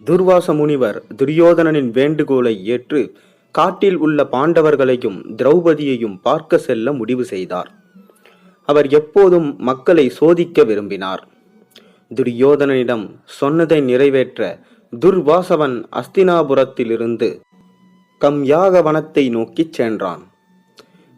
துர்வாச முனிவர் துரியோதனனின் வேண்டுகோளை ஏற்று காட்டில் உள்ள பாண்டவர்களையும் திரௌபதியையும் பார்க்க செல்ல முடிவு செய்தார். அவர் எப்போதும் மக்களை சோதிக்க விரும்பினார். துரியோதனனிடம் சொன்னதை நிறைவேற்ற துர்வாசவன் அஸ்தினாபுரத்திலிருந்து கம்யாக வனத்தை நோக்கிச் சென்றான்.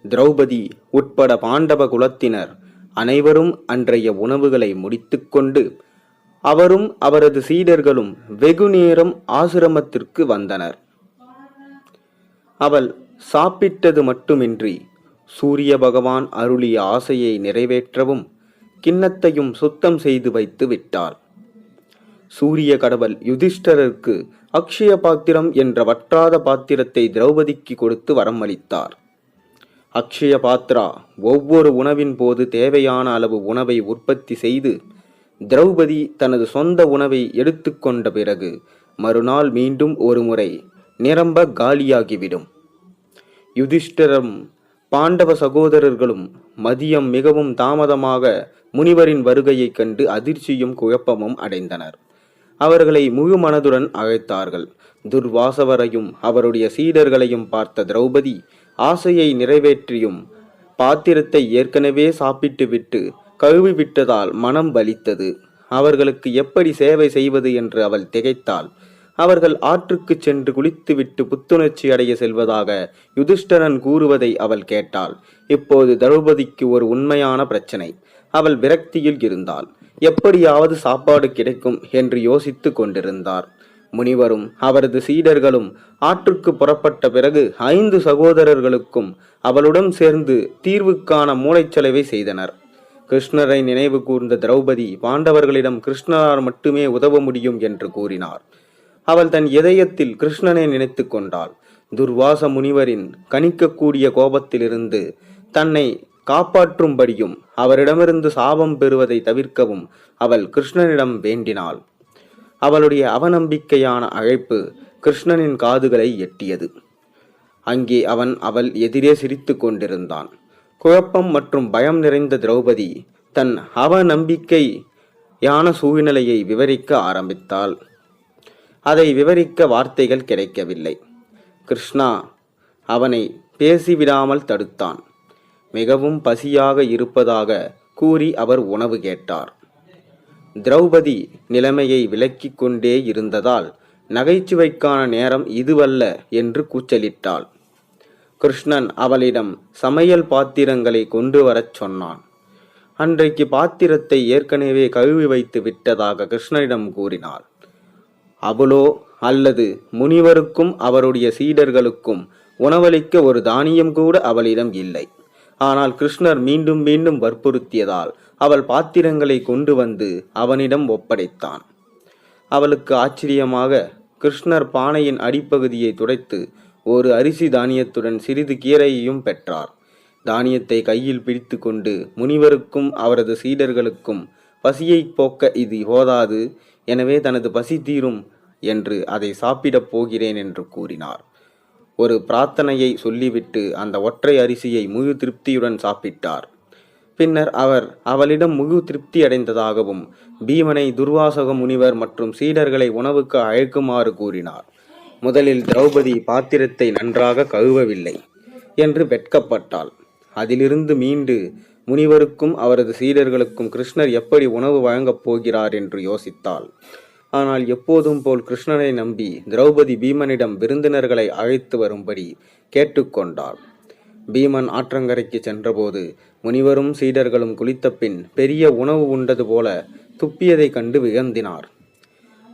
திரௌபதி உட்பட பாண்டவ குலத்தினர் அனைவரும் அன்றைய உணவுகளை முடித்துக்கொண்டு அவரும் அவரது சீடர்களும் வெகுநேரம் ஆசிரமத்திற்கு வந்தனர். அவள் சாப்பிட்டது மட்டுமின்றி சூரிய பகவான் அருளிய ஆசையை நிறைவேற்றவும் கிண்ணத்தையும் சுத்தம் செய்து வைத்து விட்டாள். சூரிய கடவுள் யுதிஷ்டருக்கு அக்ஷய பாத்திரம் என்ற வற்றாத பாத்திரத்தை திரௌபதிக்கு கொடுத்து வரம் அளித்தார். அக்ஷய பாத்ரா ஒவ்வொரு உணவின் போது தேவையான அளவு உணவை உற்பத்தி செய்து திரௌபதி தனது சொந்த உணவை எடுத்துக்கொண்ட பிறகு மறுநாள் மீண்டும் ஒரு முறை நிரம்ப காலியாகிவிடும். யுதிஷ்டரும் பாண்டவ சகோதரர்களும் மதியம் மிகவும் தாமதமாக முனிவரின் வருகையைக் கண்டு அதிர்ச்சியும் குழப்பமும் அடைந்தனர். அவர்களை முழு மனதுடன் அழைத்தார்கள். துர்வாசவரையும் அவருடைய சீடர்களையும் பார்த்த திரௌபதி ஆசையை நிறைவேற்றியும் பாத்திரத்தை ஏற்கனவே சாப்பிட்டுவிட்டு கழுவிவிட்டதால் மனம் வலித்தது. அவர்களுக்கு எப்படி சேவை செய்வது என்று அவள் திகைத்தாள். அவர்கள் ஆற்றுக்கு சென்று குளித்துவிட்டு புத்துணர்ச்சி அடைய செல்வதாக யுதிஷ்டரன் கூறுவதை அவள் கேட்டாள். இப்போது திரௌபதிக்கு ஒரு உண்மையான பிரச்சனை. அவள் விரக்தியில் இருந்தாள். எப்படியாவது சாப்பாடு கிடைக்கும் என்று யோசித்து கொண்டிருந்தார். முனிவரும் அவரது சீடர்களும் ஆற்றுக்கு புறப்பட்ட பிறகு 5 சகோதரர்களுக்கும் அவளுடன் சேர்ந்து தீர்வுக்கான மூளைச்சலவை செய்தனர். கிருஷ்ணரை நினைவு கூர்ந்த திரௌபதி பாண்டவர்களிடம் கிருஷ்ணரால் மட்டுமே உதவ முடியும் என்று கூறினார். அவள் தன் இதயத்தில் கிருஷ்ணனை நினைத்து கொண்டாள். துர்வாச முனிவரின் கணிக்கக்கூடிய கோபத்திலிருந்து தன்னை காப்பாற்றும்படியும் அவரிடமிருந்து சாபம் பெறுவதை தவிர்க்கவும் அவள் கிருஷ்ணனிடம் வேண்டினாள். அவளுடைய அவநம்பிக்கையான அழைப்பு கிருஷ்ணனின் காதுகளை எட்டியது. அங்கே அவள் எதிரே சிரித்து கொண்டிருந்தான். குழப்பம் மற்றும் பயம் நிறைந்த திரௌபதி தன் அவநம்பிக்கையான சூழ்நிலையை விவரிக்க ஆரம்பித்தாள். அதை விவரிக்க வார்த்தைகள் கிடைக்கவில்லை. கிருஷ்ணா அவனை பேசிவிடாமல் தடுத்தான். மிகவும் பசியாக இருப்பதாக கூறி அவர் உணவு கேட்டார். திரௌபதி நிலைமையை விலக்கிக் கொண்டே இருந்ததால் நகைச்சுவைக்கான நேரம் இதுவல்ல என்று கூச்சலிட்டாள். கிருஷ்ணன் அவளிடம் சமையல் பாத்திரங்களை கொண்டு வரச் சொன்னான். அன்றைக்கு பாத்திரத்தை ஏற்கனவே கழுவி வைத்து விட்டதாக கிருஷ்ணனிடம் கூறினாள். அவளோ அல்லது முனிவருக்கும் அவருடைய சீடர்களுக்கும் உணவளிக்க ஒரு தானியம் கூட அவளிடம் இல்லை. ஆனால் கிருஷ்ணர் மீண்டும் மீண்டும் வற்புறுத்தியதால் அவள் பாத்திரங்களை கொண்டு வந்து அவனிடம் ஒப்படைத்தான். அவளுக்கு ஆச்சரியமாக கிருஷ்ணர் பானையின் அடிப்பகுதியை துடைத்து ஒரு அரிசி தானியத்துடன் சிறிது கீரையையும் பெற்றார். தானியத்தை கையில் பிடித்து கொண்டு முனிவருக்கும் அவரது சீடர்களுக்கும் பசியை போக்க இது போதாது, எனவே தனது பசி தீரும் என்று அதை சாப்பிடப் போகிறேன் என்று கூறினார். ஒரு பிரார்த்தனையை சொல்லிவிட்டு அந்த ஒற்றை அரிசியை முழு திருப்தியுடன் சாப்பிட்டார். பின்னர் அவர் அவளிடம் முழு திருப்தி அடைந்ததாகவும் பீமனை துர்வாசக முனிவர் மற்றும் சீடர்களை உணவுக்கு அழைக்குமாறு கூறினார். முதலில் திரௌபதி பாத்திரத்தை நன்றாக கழுவவில்லை என்று வெட்கப்பட்டாள். அதிலிருந்து மீண்டு முனிவருக்கும் அவரது சீடர்களுக்கும் கிருஷ்ணர் எப்படி உணவு வழங்கப் போகிறார் என்று யோசித்தாள். ஆனால் எப்போதும் போல் கிருஷ்ணனை நம்பி திரௌபதி பீமனிடம் விருந்தினர்களை அழைத்து வரும்படி கேட்டுக்கொண்டாள். பீமன் ஆற்றங்கரைக்கு சென்றபோது முனிவரும் சீடர்களும் குளித்த பின் பெரிய உணவு உண்டது போல துப்பியதை கண்டு வியந்தினார்.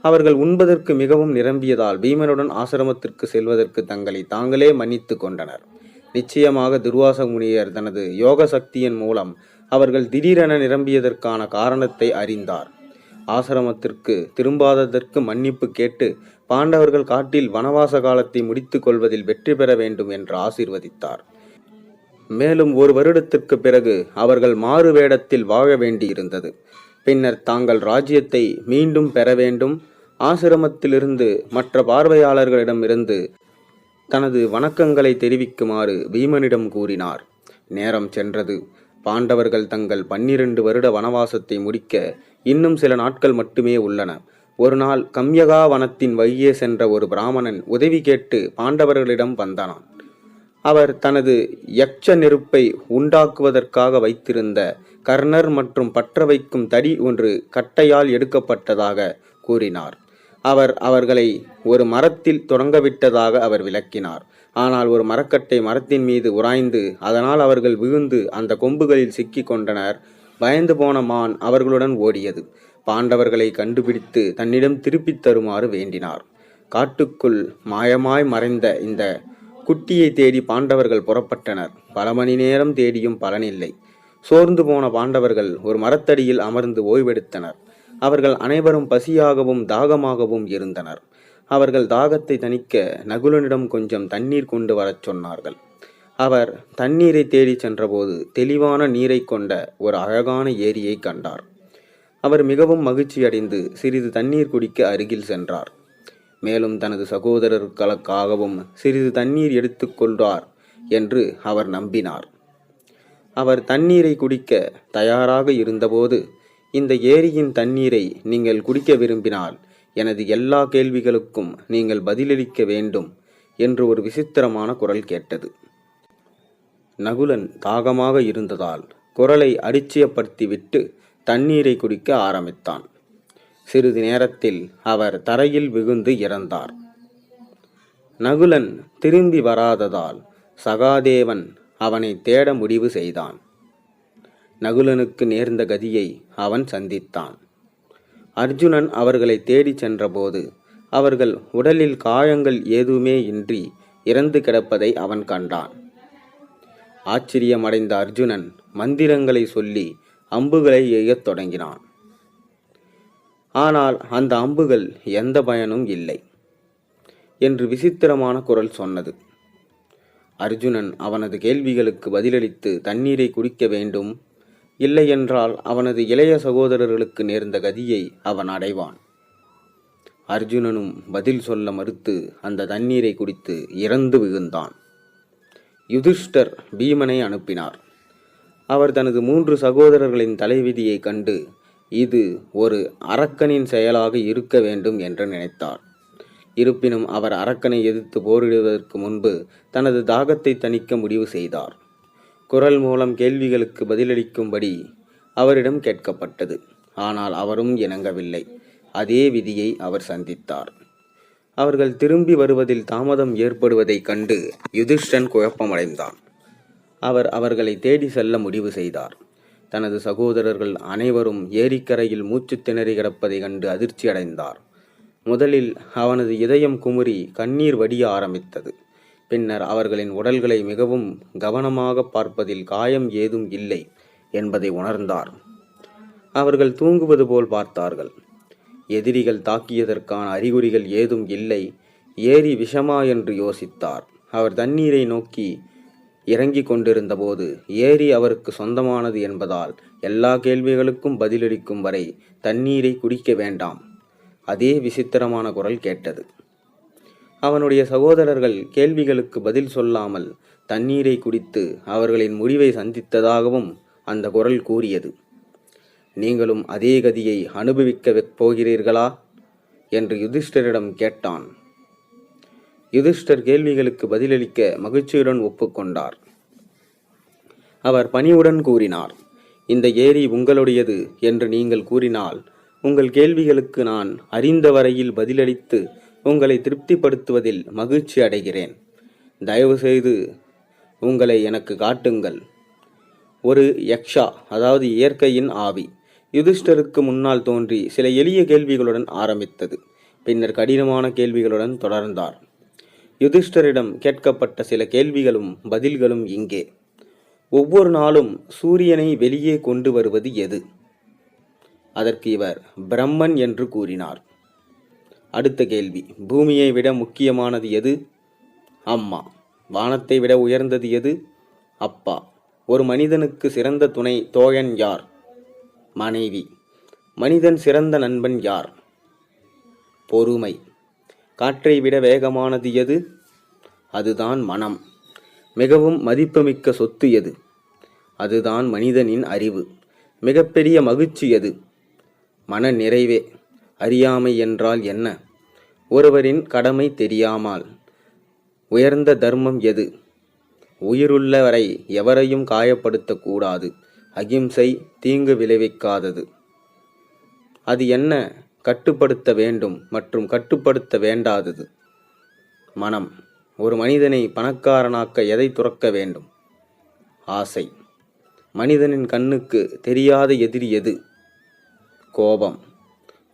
அவர்கள் உண்பதற்கு மிகவும் நிரம்பியதால் பீமனுடன் ஆசிரமத்திற்கு செல்வதற்கு தங்களை தாங்களே மன்னித்து கொண்டனர். நிச்சயமாக துர்வாச முனிவர் தனது யோக சக்தியின் மூலம் அவர்கள் திடீரென நிரம்பியதற்கான காரணத்தை அறிந்தார். ஆசிரமத்திற்கு திரும்பாததற்கு மன்னிப்பு கேட்டு பாண்டவர்கள் காட்டில் வனவாச காலத்தை முடித்து கொள்வதில் வெற்றி பெற வேண்டும் என்று ஆசீர்வதித்தார். மேலும் 1 வருடத்திற்கு பிறகு அவர்கள் மாறு வேடத்தில் வாழ வேண்டியிருந்தது. பின்னர் தாங்கள் ராஜ்யத்தை மீண்டும் பெற வேண்டும். ஆசிரமத்திலிருந்து மற்ற பார்வையாளர்களிடமிருந்து தனது வணக்கங்களை தெரிவிக்குமாறு பீமனிடம் கூறினார். நேரம் சென்றது. பாண்டவர்கள் தங்கள் 12 வருட வனவாசத்தை முடிக்க இன்னும் சில நாட்கள் மட்டுமே உள்ளன. ஒரு நாள் கம்யகா வனத்தின் வழியே சென்ற ஒரு பிராமணன் உதவி கேட்டு பாண்டவர்களிடம் வந்தான். அவர் தனது யக்ஷ நெருப்பை உண்டாக்குவதற்காக வைத்திருந்த கர்ணர் மற்றும் பற்ற வைக்கும் தடி ஒன்று கட்டையால் எடுக்கப்பட்டதாக கூறினார். அவர் அவர்களை ஒரு மரத்தில் தொடங்கவிட்டதாக அவர் விளக்கினார். ஆனால் ஒரு மரக்கட்டை மரத்தின் மீது உராய்ந்து அதனால் அவர்கள் விழுந்து அந்த கொம்புகளில் சிக்கி கொண்டனர். பயந்து போன மான் அவர்களுடன் ஓடியது. பாண்டவர்களை கண்டுபிடித்து தன்னிடம் திருப்பித் தருமாறு வேண்டினார். காட்டுக்குள் மாயமாய் மறைந்த இந்த குட்டியை தேடி பாண்டவர்கள் புறப்பட்டனர். பல மணி நேரம் தேடியும் பலனில்லை. சோர்ந்து போன பாண்டவர்கள் ஒரு மரத்தடியில் அமர்ந்து ஓய்வெடுத்தனர். அவர்கள் அனைவரும் பசியாகவும் தாகமாகவும் இருந்தனர். அவர்கள் தாகத்தை தணிக்க நகுலனிடம் கொஞ்சம் தண்ணீர் கொண்டு வரச் சொன்னார்கள். அவர் தண்ணீரை தேடி சென்றபோது தெளிவான நீரை கொண்ட ஒரு அழகான ஏரியை கண்டார். அவர் மிகவும் மகிழ்ச்சியடைந்து சிறிது தண்ணீர் குடிக்க அருகில் சென்றார். மேலும் தனது சகோதரர்களுக்காகவும் சிறிது தண்ணீர் எடுத்துக்கொள்வார் என்று அவர் நம்பினார். அவர் தண்ணீரை குடிக்க தயாராக இருந்தபோது, இந்த ஏரியின் தண்ணீரை நீங்கள் குடிக்க விரும்பினால் எனது எல்லா கேள்விகளுக்கும் நீங்கள் பதிலளிக்க வேண்டும் என்று ஒரு விசித்திரமான குரல் கேட்டது. நகுலன் தாகமாக இருந்ததால் குரலை அடிச்சயப்படுத்திவிட்டு தண்ணீரை குடிக்க ஆரம்பித்தான். சிறிது நேரத்தில் அவர் தரையில் விழுந்து இறந்தார். நகுலன் திரும்பி வராததால் சகாதேவன் அவனை தேட முடிவு செய்தான். நகுலனுக்கு நேர்ந்த கதியை அவன் சந்தித்தான். அர்ஜுனன் அவர்களை தேடிச் சென்றபோது அவர்கள் உடலில் காயங்கள் ஏதுமே இன்றி இறந்து கிடப்பதை அவன் கண்டான். ஆச்சரியமடைந்த அர்ஜுனன் மந்திரங்களை சொல்லி அம்புகளை எய்யத் தொடங்கினான். ஆனால் அந்த அம்புகள் எந்த பயனும் இல்லை என்று விசித்திரமான குரல் சொன்னது. அர்ஜுனன் அவனது கேள்விகளுக்கு பதிலளித்து தண்ணீரை குடிக்க வேண்டும், இல்லையென்றால் அவனது இளைய சகோதரர்களுக்கு நேர்ந்த கதியை அவன் அடைவான். அர்ஜுனனும் பதில் சொல்ல மறுத்து அந்த தண்ணீரை குடித்து இறந்து விழுந்தான். யுதிஷ்டர் பீமனை அனுப்பினார். அவர் தனது 3 சகோதரர்களின் தலைவிதியை கண்டு இது ஒரு அரக்கனின் செயலாக இருக்க வேண்டும் என்று நினைத்தார். இருப்பினும் அவர் அரக்கனை எதிர்த்து போரிடுவதற்கு முன்பு தனது தாகத்தை தணிக்க முடிவு செய்தார். குரல் மூலம் கேள்விகளுக்கு பதிலளிக்கும்படி அவரிடம் கேட்கப்பட்டது. ஆனால் அவரும் இணங்கவில்லை. அதே விதியை அவர் சந்தித்தார். அவர்கள் திரும்பி வருவதில் தாமதம் ஏற்படுவதைக் கண்டு யுதிஷ்டன் குழப்பமடைந்தான். அவர் அவர்களை தேடி செல்ல முடிவு செய்தார். தனது சகோதரர்கள் அனைவரும் ஏரிக்கரையில் மூச்சு திணறி கிடப்பதைக் கண்டு அதிர்ச்சி அடைந்தார். முதலில் அவனது இதயம் குமுறி கண்ணீர் வடிய ஆரம்பித்தது. பின்னர் அவர்களின் உடல்களை மிகவும் கவனமாக பார்ப்பதில் காயம் ஏதும் இல்லை என்பதை உணர்ந்தார். அவர்கள் தூங்குவது போல் பார்த்தார்கள். எதிரிகள் தாக்கியதற்கான அறிகுறிகள் ஏதும் இல்லை. ஏரி விஷமா என்று யோசித்தார். அவர் தண்ணீரை நோக்கி இறங்கி கொண்டிருந்த போது ஏரி அவருக்கு சொந்தமானது என்பதால் எல்லா கேள்விகளுக்கும் பதிலளிக்கும் வரை தண்ணீரை குடிக்க வேண்டாம். அதே விசித்திரமான குரல் கேட்டது. அவனுடைய சகோதரர்கள் கேள்விகளுக்கு பதில் சொல்லாமல் தண்ணீரை குடித்து அவர்களின் முடிவை சந்தித்ததாகவும் அந்த குரல் கூறியது. நீங்களும் அதே கதியை அனுபவிக்க போகிறீர்களா என்று யுதிஷ்டரிடம் கேட்டான். யுதிஷ்டர் கேள்விகளுக்கு பதிலளிக்க மகிழ்ச்சியுடன் ஒப்புக்கொண்டார். அவர் பணிவுடன் கூறினார், இந்த ஏரி உங்களுடையது என்று நீங்கள் கூறினால் உங்கள் கேள்விகளுக்கு நான் அறிந்த வரையில் பதிலளித்து உங்களை திருப்திப்படுத்துவதில் மகிழ்ச்சி அடைகிறேன். தயவு செய்து உங்களை எனக்கு காட்டுங்கள். ஒரு யக்ஷா, அதாவது இயற்கையின் ஆவி, யுதிஷ்டருக்கு முன்னால் தோன்றி சில எளிய கேள்விகளுடன் ஆரம்பித்தது. பின்னர் கடினமான கேள்விகளுடன் தொடர்ந்தார். யுதிஷ்டரிடம் கேட்கப்பட்ட சில கேள்விகளும் பதில்களும் இங்கே. ஒவ்வொரு நாளும் சூரியனை வெளியே கொண்டு வருவது எது? அதற்கு இவர் பிரம்மன் என்று கூறினார். அடுத்த கேள்வி, பூமியை விட முக்கியமானது எது? அம்மா. வானத்தை விட உயர்ந்தது எது? அப்பா. ஒரு மனிதனுக்கு சிறந்த துணை தோழன் யார்? மனைவி. மனிதன் சிறந்த நண்பன் யார்? பொறுமை. காற்றை விட வேகமானது எது? அதுதான் மனம். மிகவும் மதிப்புமிக்க சொத்து எது? அதுதான் மனிதனின் அறிவு. மிகப்பெரிய மகிழ்ச்சி எது? மன நிறைவே. அறியாமை என்றால் என்ன? ஒருவரின் கடமை தெரியாமல் உயர்ந்த தர்மம் எது? உயிருள்ள வரை எவரையும் காயப்படுத்தக்கூடாது. அகிம்சை தீங்கு விளைவிக்காதது. அது என்ன? கட்டுப்படுத்த வேண்டும் மற்றும் கட்டுப்படுத்த வேண்டாதது. மனம். ஒரு மனிதனை பணக்காரனாக்க எதை துறக்க வேண்டும்? ஆசை. மனிதனின் கண்ணுக்கு தெரியாத எதிரி எது? கோபம்.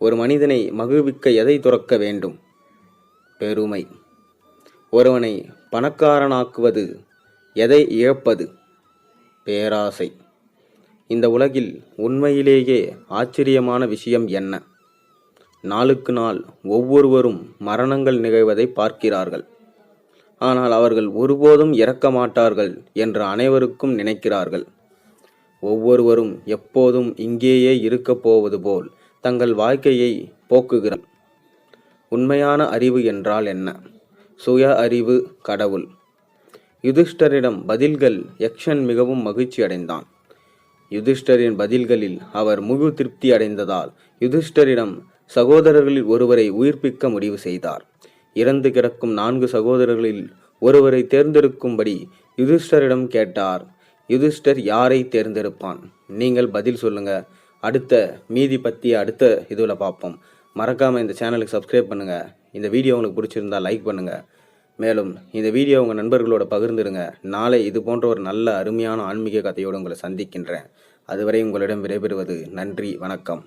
ஒரு மனிதனை மகிழ்விக்க எதை துறக்க வேண்டும்? பெருமை. ஒருவனை பணக்காரனாக்குவது எதை இழப்பது? பேராசை. இந்த உலகில் உண்மையிலேயே ஆச்சரியமான விஷயம் என்ன? நாளுக்கு நாள் ஒவ்வொருவரும் மரணங்கள் நிகழ்வதை பார்க்கிறார்கள். ஆனால் அவர்கள் ஒருபோதும் இறக்க மாட்டார்கள் என்று அனைவருக்கும் நினைக்கிறார்கள். ஒவ்வொருவரும் எப்போதும் இங்கேயே இருக்கப் போவது போல் தங்கள் வாழ்க்கையை போக்குகிறார். உண்மையான அறிவு என்றால் என்ன? சுய அறிவு கடவுள். யுதிஷ்டரிடம் பதில்கள் யக்ஷன் மிகவும் மகிழ்ச்சி அடைந்தான். யுதிஷ்டரின் பதில்களில் அவர் முழு திருப்தி அடைந்ததால் யுதிஷ்டரிடம் சகோதரர்களில் ஒருவரை உயிர்ப்பிக்க முடிவு செய்தார். இறந்து கிடக்கும் 4 சகோதரர்களில் ஒருவரை தேர்ந்தெடுக்கும்படி யுதிஷ்டரிடம் கேட்டார். யுதிஷ்டர் யாரை தேர்ந்தெடுப்பான்? நீங்கள் பதில் சொல்லுங்க. மீதி பற்றி அடுத்த இதில் பார்ப்போம். மறக்காமல் இந்த சேனலுக்கு சப்ஸ்கிரைப் பண்ணுங்கள். இந்த வீடியோ உங்களுக்கு பிடிச்சிருந்தால் லைக் பண்ணுங்கள். மேலும் இந்த வீடியோ உங்கள் நண்பர்களோட பகிர்ந்துடுங்க. நாளை இது போன்ற ஒரு நல்ல அருமையான ஆன்மீக கதையோடு உங்களை சந்திக்கின்றேன். அதுவரை உங்களிடம் விடைபெறுவது நன்றி, வணக்கம்.